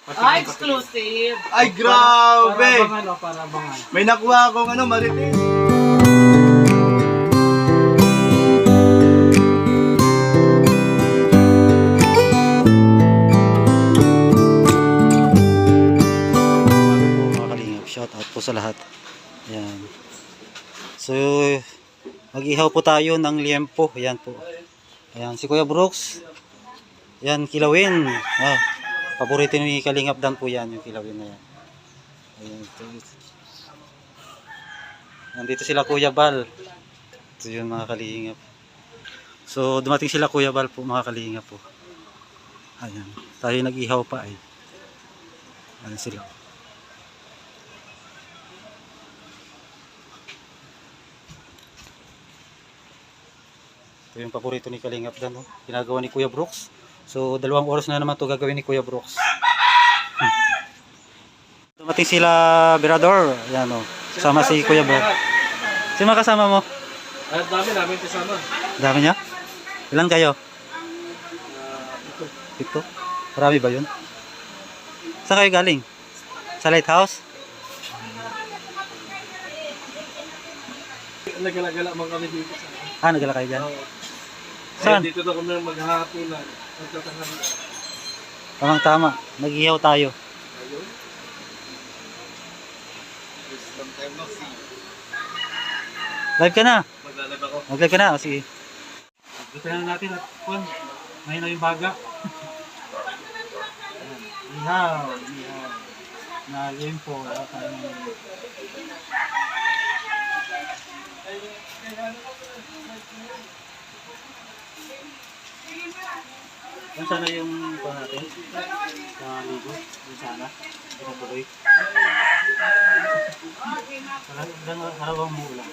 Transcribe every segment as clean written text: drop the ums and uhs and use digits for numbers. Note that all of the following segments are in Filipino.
Ah, exclusive. Ay, grabe! Para abangan. May nakuha akong marites. Mga kalingap, shout out po sa lahat. Ayan. So, mag-ihaw po tayo ng liempo. Ayan po. Ayan, si Kuya Brooks. Ayan, kilawin. Ah, paborito ni Kalingap Dan po yan, yung kilawin na yan. Ayan, ito. Nandito sila Kuya Bal. Ito yun mga kalingap. So, dumating sila Kuya Bal po, mga kalingap po. Ayan, tayo nag-ihaw pa eh. Ayan sila. Ito yung paborito ni Kalingap Dan, no? Ginagawa ni Kuya Brooks. So, 2 oras na naman to gagawin ni Kuya Brooks. Dumating sila Berador. Ayan, no? Kasama si Kuya Brooks. Sino kasama mo? Dami namin kasama. Dami niya? Ilan kayo? Ito. Marami ba yun? Saan kayo galing? Sa lighthouse? Nagala-gala man kami dito sa. Ah, nagala kayo dyan? Saan? Dito na kami maghahaponan. Magtatanghalan. Tamang tama. Nag-ihaw tayo. Live ka na? Maglalab ako. Mag-live ka na? O sige. Gusto na natin at kung may na yung baga. Ihaw. Na liempo. Kung sana yung ito natin? Sa ligo? Yung sana? Ito tuloy? Ilang araw ang muulan?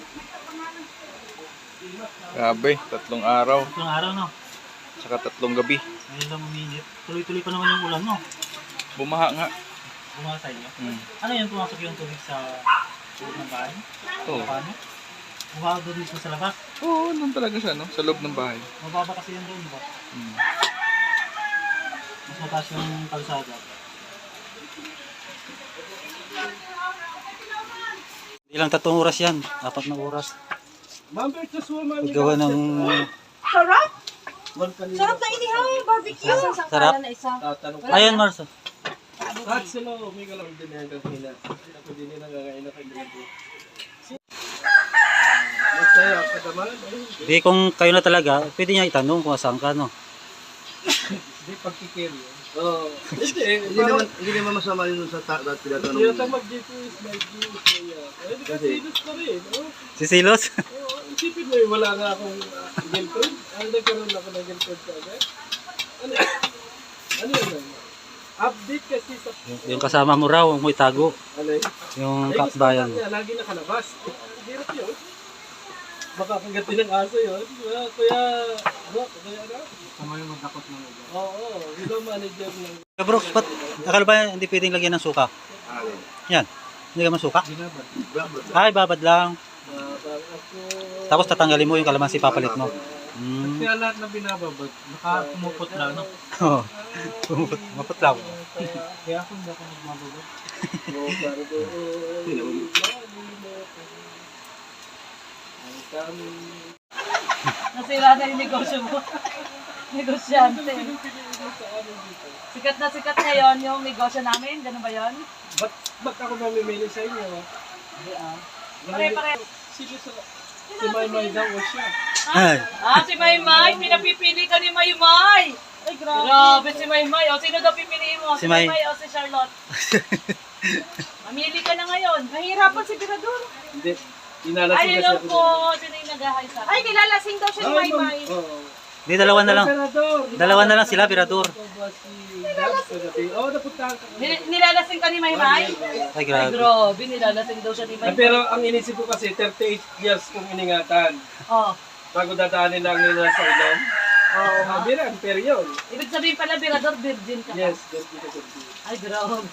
Grabe, 3 araw. Ilang araw, no? Saka 3 gabi. Ngayon lang uminit. Tuloy-tuloy pa naman yung ulan, no? Bumaha nga. Bumaha sa inyo. Hmm. Ano yun, pumasok yung tubig sa loob ng bahay? Oo. Paano? Bumaha doon mismo sa labas? Oo, nandun talaga siya, no? Sa loob ng bahay. Mababa kasi yun doon, ba? Hmm. Mas mataas yung kalsada. Hindi lang 3 oras yan. 4 na oras. Mambert sa suman. Paggawa ng... Sarap! Sarap na inihaw yung barbecue. Sarap. Na isa. Tanong ko. Ayun, Mars. At sila, may kalang din na yung hina. Ako din yung nangangailan na kayo dito. Masaya ka naman. Hindi, kung kayo na talaga, pwede niya itanong kung saan ka, no? Hindi, pagkikiri. Oo. Hindi naman masama yun sa tinatanong. Hindi natin mag-GPS, mag-GPS. Ay, di ka silos pa rin. Oh. Si Silos? Oo, isipin mo wala nga akong girlfriend. Nagkaroon ako ng girlfriend ka agad. Ano yun? Update kasi sa... yung kasama mo raw, mo itago. Ano yun? Yung Ay, gusto kapbayan. niya, lagi nakalabas. Hirap yun. Baka kagatin ng aso yun. Kaya, ano? Tama yung magdakot ng ulo. Oo, hindi manager ng... Kaya Brooks, ba't akala ba hindi pwedeng lagyan ng suka? Yan. Hindi ka masuka? Binabad. Ay, babad lang. Ako... Tapos tatanggalin mo yung kalamansi papalit mo. Kaya lahat na binababad, nakakumupot lang, no? Oo. Maputlaw. Kaya ako hindi ako nagmababad. Nasira na yung negosyo mo. Negosyante. Sikat ngayon yung negosyo namin. Ganun ba yun? Ba't ako mamimili sa inyo? Hindi ah. Pare-pare. Sige sa... Si Maymay daw o siya. Ay. Ah, si Maymay. Pinapipili ka ni Maymay. Ay, grabe si Maymay. O, sino daw pipiliin mo? Si May. Maymay o si Charlotte? Mamili ka na ngayon. Mahirapan si Birador. Hindi. Inalasing Ay, kasi hello ako. po. Sino yung nag-ahay sa akin? Ay, nilalasing daw siya ni Maymay. Oo. Di, dalawa na lang. Senador. Dalawa na lang sila, Birador. Oo, napuntahan ka. Nilalasing ka ni Maymay? Ay, Ay, grabe. grabe. Nilalasing daw siya ni Maymay. Pero ang inisip ko kasi 38 years kong iningatan. Oh. Bago dadaanin lang nila sa ilong. Oo. Biran, pero yun. Ibig sabihin pala, Birador, virgin ka. Yes, virgin ka virgin. Ay, grabe.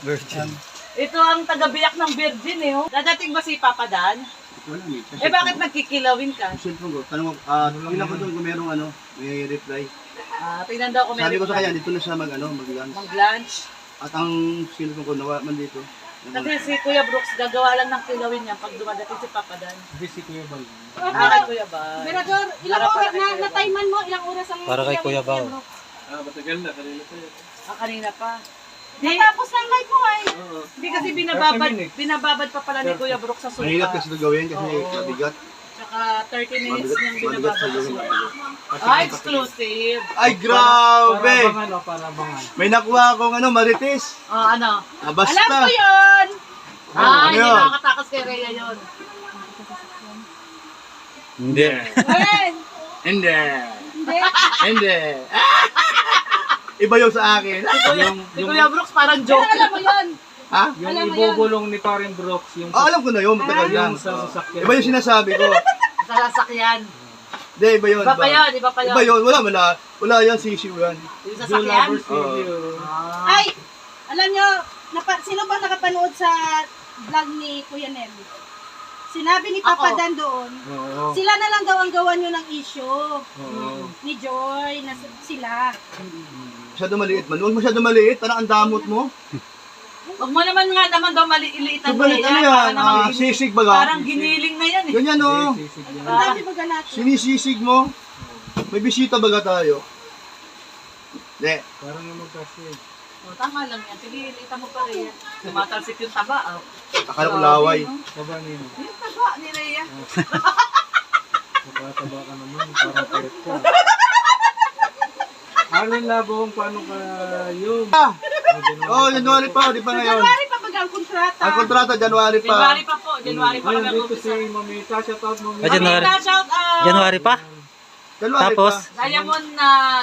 Virgin. Ito ang taga-biyak ng virgin eh. Oh. Dadating ba si Papa Dan? Eh bakit nagkikilawin ka? Cellphone ko, tanong mo, tingnan ko doon kung merong may reply. Tingnan daw kung Sabi ko meron sa kanya, dito na siya mag-lunch. mag-lunch. At ang sino ko nawa man dito. Kasi si Kuya Brooks gagawa lang ng kilawin niya pag dumadating si Papa Dan. Hindi si Kuya Bal. Kay Kuya ba? Mirador, ilang Para oras kay na timeman mo? Ilang oras ang Para kay Kuya Bao. Matagal na, kanina pa yun. Kanina pa. Di, Tapos ng live mo ay. Oo. di kasi 30 binababad, minutes. binababad pa pala ni Kuya Brooks sa Mahirap suka. kasi ito gawin kasi Oo. mabigat. Tsaka 30 minutes niyang Mabigat binababad sa sa gawin. suka. exclusive. Ay, grabe! Para abangan. May nakuha akong marites. Ano? Basta. Alam ko yun! Ano Hindi yun? nakakatakas kay Rhea yun. Hindi. Wen! Hindi. Hindi. Hindi. Iba yung sa akin. Si Kuya Brooks parang Pero joke. alam mo yun. Ha? Yung Alam mo ibubulong ni Parin Brooks, yung Alam ko na yun. Matagal yung yan. sa sasakyan. Iba yung sinasabi ko. Sa sasakyan. Hindi, iba yun. Iba pa yun, iba pa yun. Iba yun. Wala yan. Sisiw yan. Yung Joe sasakyan? Lovers Video. Ay! Alam nyo, sino ba nakapanood sa vlog ni Kuya Nel? Sinabi ni Papa Ako. Dan doon, Oo. sila na lang daw ang gawa nyo ng issue Oo. ni Joy, na sila. Masyado maliit man. Huwag masyado maliit. Parang ang damot mo. Huwag mo naman nga naman daw maliilitan mo Subalit ano yan? Sisig baga. Parang giniling na yan eh. Ganyan o. Sisig yan. Ang dami baga natin. Sinisisig mo. May bisita baga tayo. Hindi. Parang naman kasi. Tama lang yan. Sige, ilitan mo pa rin yan. Tumatalsik yung taba. Akala ko laway. Taba nino. Yung taba ni Rhea. Nakataba ka naman. Parang palit ka. Alin labong paano ka yung? Oh, January pa. Di pa ngayon. January pa baga ang kontrata. Ang kontrata, January pa. January pa po. January pa kami Ayun, dito mag-umpisa. si Mamita. Shout out Mamita. January. Mamita, shout out! January pa? January Tapos? pa.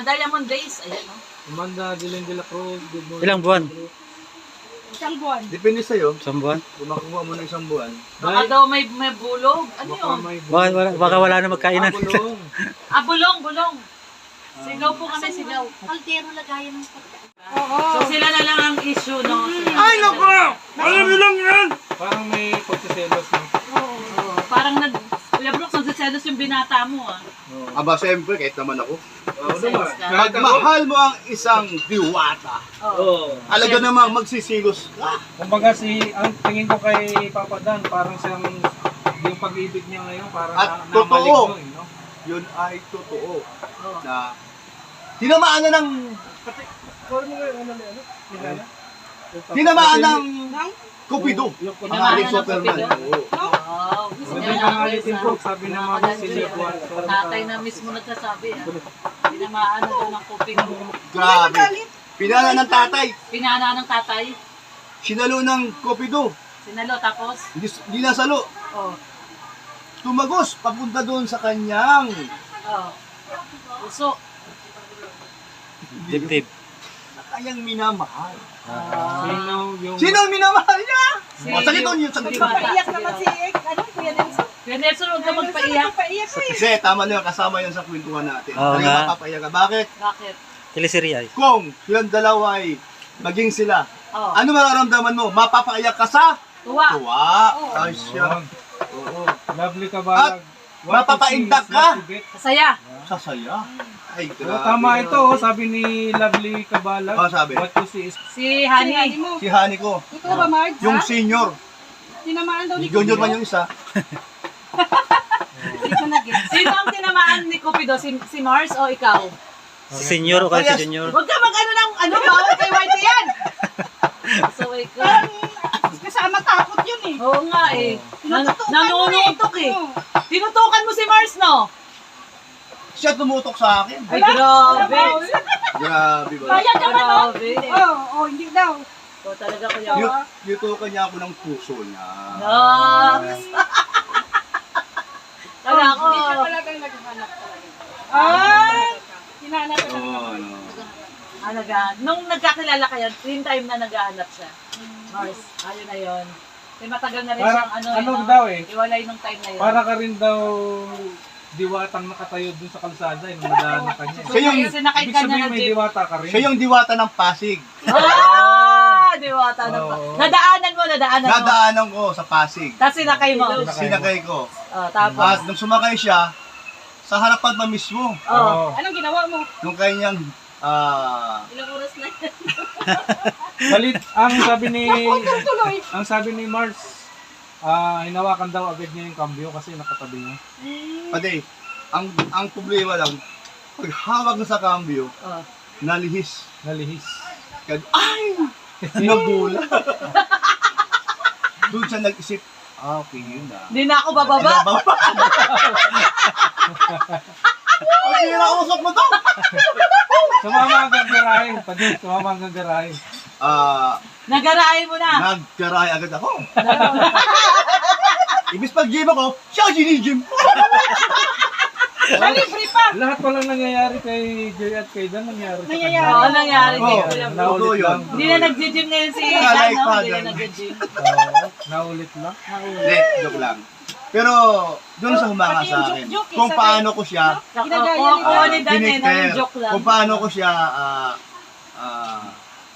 Diamond Days. Ayan, no? Amanda Dilen de la Cruz. Good morning. Ilang buwan? Isang buwan. Depende sa'yo. Isang buwan? Kung makuha mo ng isang buwan. Baka daw may bulog. Ano Baka yun? may Baka wala na magkainan. bulong. Bulong. Sigaw po kami, sigaw. Altero lagayan ng pagkain. So sila na lang ang issue, no? Ay, naku! Alam niyo lang yan! Parang may pagsiselos na. Parang Kuya Brooks, nagsiselos yung binata mo, ah. Aba, siyempre, kahit naman ako. Selos ka. Magmahal mo ang isang diwata. Oo. Alaga namang magsisilos ka. Kumbaga ang tingin ko kay Papa Dan, parang siyang yung pag-ibig niya ngayon, parang At namaligno, totoo. no? Yun ay totoo. Na tinamaan na ng tinamaan ng Cupido. Yung Ang ating ng Superman. Cupido? Oo. Wow. Sabi ng alitin po, sabi ng mga silipwan. Tatay na mismo nagsasabi, ah. Pinamaan na daw ng kuping. Grabe. Pinala ng tatay. Pinana ng tatay. Sinalo ng Cupido. Sinalo, tapos? Hindi nasalo. Oh. Tumagos papunta doon sa kanyang Oh. Puso. Dibdib. kanyang minamahal. Sino Sino yung ang minamahal niya? Si- Sakit doon yun. Sakit si- doon. Paiyak naman si Kuya Nelson. Kuya Nelson, huwag ka magpaiyak. Paiyak ko eh. Kasi tama na yun, kasama yan sa kwentuhan natin. Oo Talagang nga. mapapaiyak ka. Bakit? Bakit? Teleserye ay. Kung silang dalawa ay maging sila, Oh. ano mararamdaman mo? Mapapaiyak ka sa Tuwa. tuwa. Ay siya. Oo. Lovely ka ba? mapapaindak ka? Masaya. Sasaya. Ay, grabe. Tama ito, sabi ni Lovely Kabalag. Oh, sabi. What you see is Si Honey. Sinali mo. Si Hani ko. Ikaw ba, Marge? Yung Ha? senior. Tinamaan daw ni Junior man yung isa. Hindi ko na-get. Sino ang tinamaan ni Cupido? Si Mars o ikaw? Si senior o kaya si junior? Huwag ka mag-ano ng bawal kay Whitey yan. So, ikaw. Parang kasama takot yun eh. Oo nga eh. Tinutukan mo Nanunutok eh. Oo. Tinutukan mo si Mars, no? Siya tumutok sa akin. Ay, grabe. Grabe ba? Kaya naman oh. Grabe. Oo, hindi daw. O, talaga kuya. Yutukan niya ako ng puso niya. Nox. Talaga ako. Hindi ka talagang naghanap talaga. Ay! Hinahanap ka Oo, talaga. ano. Nung nagkakilala kayo, same time na naghahanap siya. Mars, ayun na yun. Kasi matagal na rin Parang, siyang ano daw eh, iwalay nung time na yun. para ka rin daw diwatang nakatayo dun sa kalsada eh, nung nadaanan ka niya. Siya yung- sinakay Ibig ka niya sabihin na may jeep. diwata ka rin. Siya yung diwata ng Pasig. Diwata na pa. Oo. Nadaanan mo. Nadaanan ko sa Pasig. Tapos sinakay mo. Sinakay ko. Oh, tapos. At nung sumakay siya, sa harapan pa mismo. Oh. Anong ginawa mo? Nung kanyang, Ilang oras na yan? Balit, Tuloy. ang sabi ni Mars, hinawakan daw agad niya yung cambio kasi nakatabi niya. pati, ang problema lang, pag hawak na sa cambio, Oh. nalihis. Nalihis. Ay! Nabula. Doon siya nag-isip, okay yun na. Hindi na ako bababa. Ang usap mo to! Sumama hanggang garahe. Sumama hanggang garahe. Nagarahin mo na. Nagkaray agad ako. Ibig pag-gym ako, siya gini-gym. Libre pa. Lahat palang nangyayari kay Joy at kay Dan, nangyayari sa Nangyayari. kanya. Oo, nangyari kay Oo. Kuya Bro. Naulit lang. Hindi na nag-gym ngayon si Kalay Dan, no? pa, Hindi na Dan. nag-gym. Naulit lang. Hindi, joke lang. Pero, doon sa humanga Pati sa yung akin. joke-joke, Kung isa paano ko siya, Ginagaya ni Oo, ni Dan eh, Dineclare. na yung joke lang. Kung paano ko siya,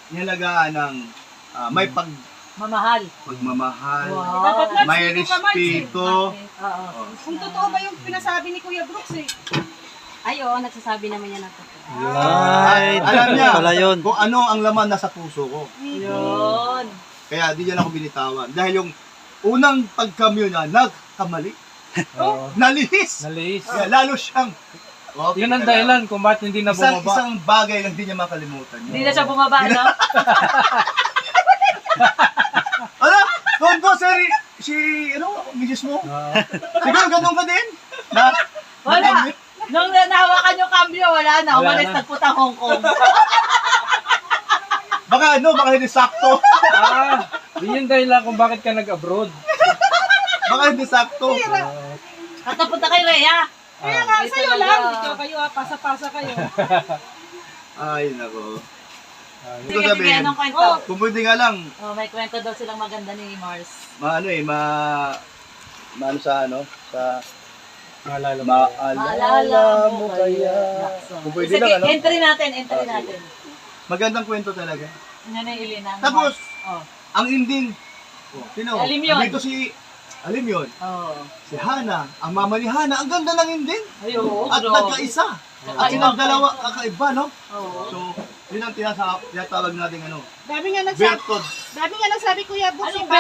nilalagaan ng may Mamahal. pagmamahal, Dapat lang may sino ka man, respeto. Oo. Oh. Kung totoo ba yung pinasabi ni Kuya Brooks eh? Ay, oo, nagsasabi naman yan ako. Ay, Alam niya pala yun. kung ano ang laman nasa puso ko. Yun. Kaya di niya ako binitawan. Dahil yung unang pagkamyo niya, nagkamali. Nalihis. Nalihis. Kaya lalo siyang, okay, Yun ang dahilan kung bakit hindi na bumaba. Isang bagay lang di niya makalimutan. Hindi na siya bumaba, no? Ano? Doon ko, sir, misis mo? Siguro ganun ka din? Na? Wala. Nung nahawakan yung cambio, wala na. Wala Umalis na. nagputang Hong Kong. Baka hindi sakto. Yun yung dahilan kung bakit ka nag-abroad. Baka hindi sakto. At napunta kay Rhea. Kaya nga, Ay, sa'yo talaga. lang. Ikaw kayo pasa-pasa kayo. Ay, nako. Sige, sige, anong kwento? Kung pwede nga lang, Oh, may kwento daw silang maganda ni Mars. maano sa Maalala mo. maalala mo kaya. Kung pwede Sige, lang, entry natin. Magandang kwento talaga. Yan na yung ilinang. Tapos, Oh. ang ending, sino? Alim yun. Dito si Alim yun. Oh. Si Hana, ang mama ni Hana, ang ganda ng ending. Ayun. At nagkaisa. At silang dalawa, kakaiba, no? Oo. So, yun ang tinatawag natin Dami nga Bertod nagsabi Kuya Brooks. Anong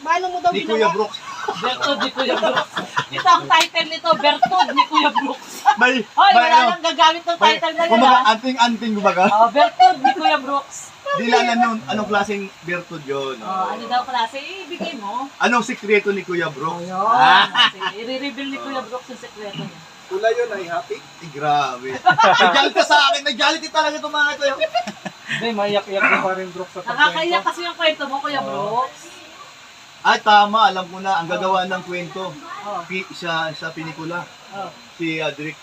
Paano mo daw ni Kuya ginawa? Brooks. Bertod ni Kuya Brooks. Ito ang title nito, Bertod ni Kuya Brooks. May, Hoy, may wala nang gagamit ng title na yun, kumbaga, ha? anting-anting, kumbaga. Oh, Bertod ni Kuya Brooks. Di lang alam yun, anong klaseng Bertod yun. Oh, ano daw klase? Ibigay mo. Anong sikreto ni Kuya Brooks? Ayun. I-reveal ni Kuya Brooks yung sekreto niya. Tula yun ay happy? Eh, grabe. Nagalit ka sa akin, nagalit talaga itong mga ito. Hindi, maiyak-iyak din pa rin Brooks sa Nakakaiyak pagkwento. kasi yung kwento mo, Kuya Brooks. Ay, tama, alam ko na, ang gagawa ng kwento. Oh. Sa pelikula. Oh. Si Adric.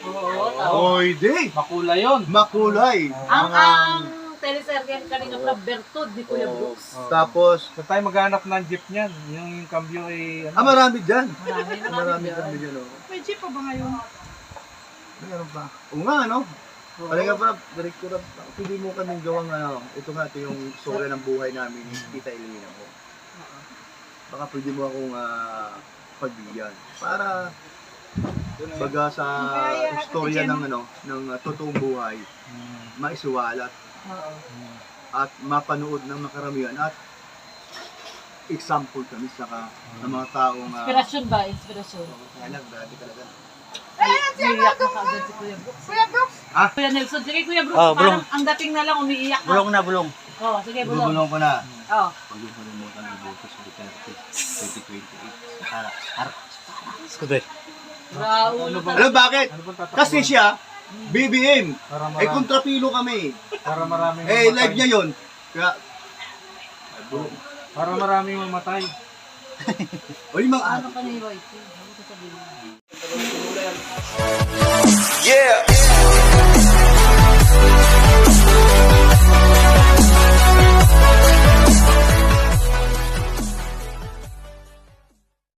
Oo, tama. Oy, di! Makulay yun. Makulay. Ang teleserye kanina pala, Bertod ni Kuya Brooks. Tapos, Sa tayo maghanap ng jeep niyan. Yung cambio ay... marami dyan. Marami Kami dyan, oh. May jeep pa ba ngayon? Meron pa. Oo nga, no? Talaga pa, director, pwede mo kaming gawang, ito nga, ito yung story ng buhay namin, ni Tita Elena ko. Baka pwede mo akong pagbigyan. Para, baga sa istorya ng totoong buhay, maisuwalat Oo. at mapanood ng makaramihan at example kami saka ng mga taong Inspirasyon ba? Inspirasyon. alam, grabe talaga. Umiiyak na kaagad si Kuya Brooks. Kuya Brooks? Kuya Nelson, sige Kuya Brooks, Ah, bulong. parang ang dating na lang umiiyak ka. Bulong na bulong. Oh, sige, bulong. Bubulong ko na. Oh. Pag yung kalimutan ng boto sa Duterte 2028. Harap. Skuday. Raulo talaga. Alam bakit? Ano bang tatakbo? Kasi siya, BBM. Para Eh, marami, kontrapilo kami. para maraming Eh, mamatay. live niya yun. Kaya, Para maraming mamatay. o yung mga Ano ka ni Roy? Ano ka sabihin? Yeah.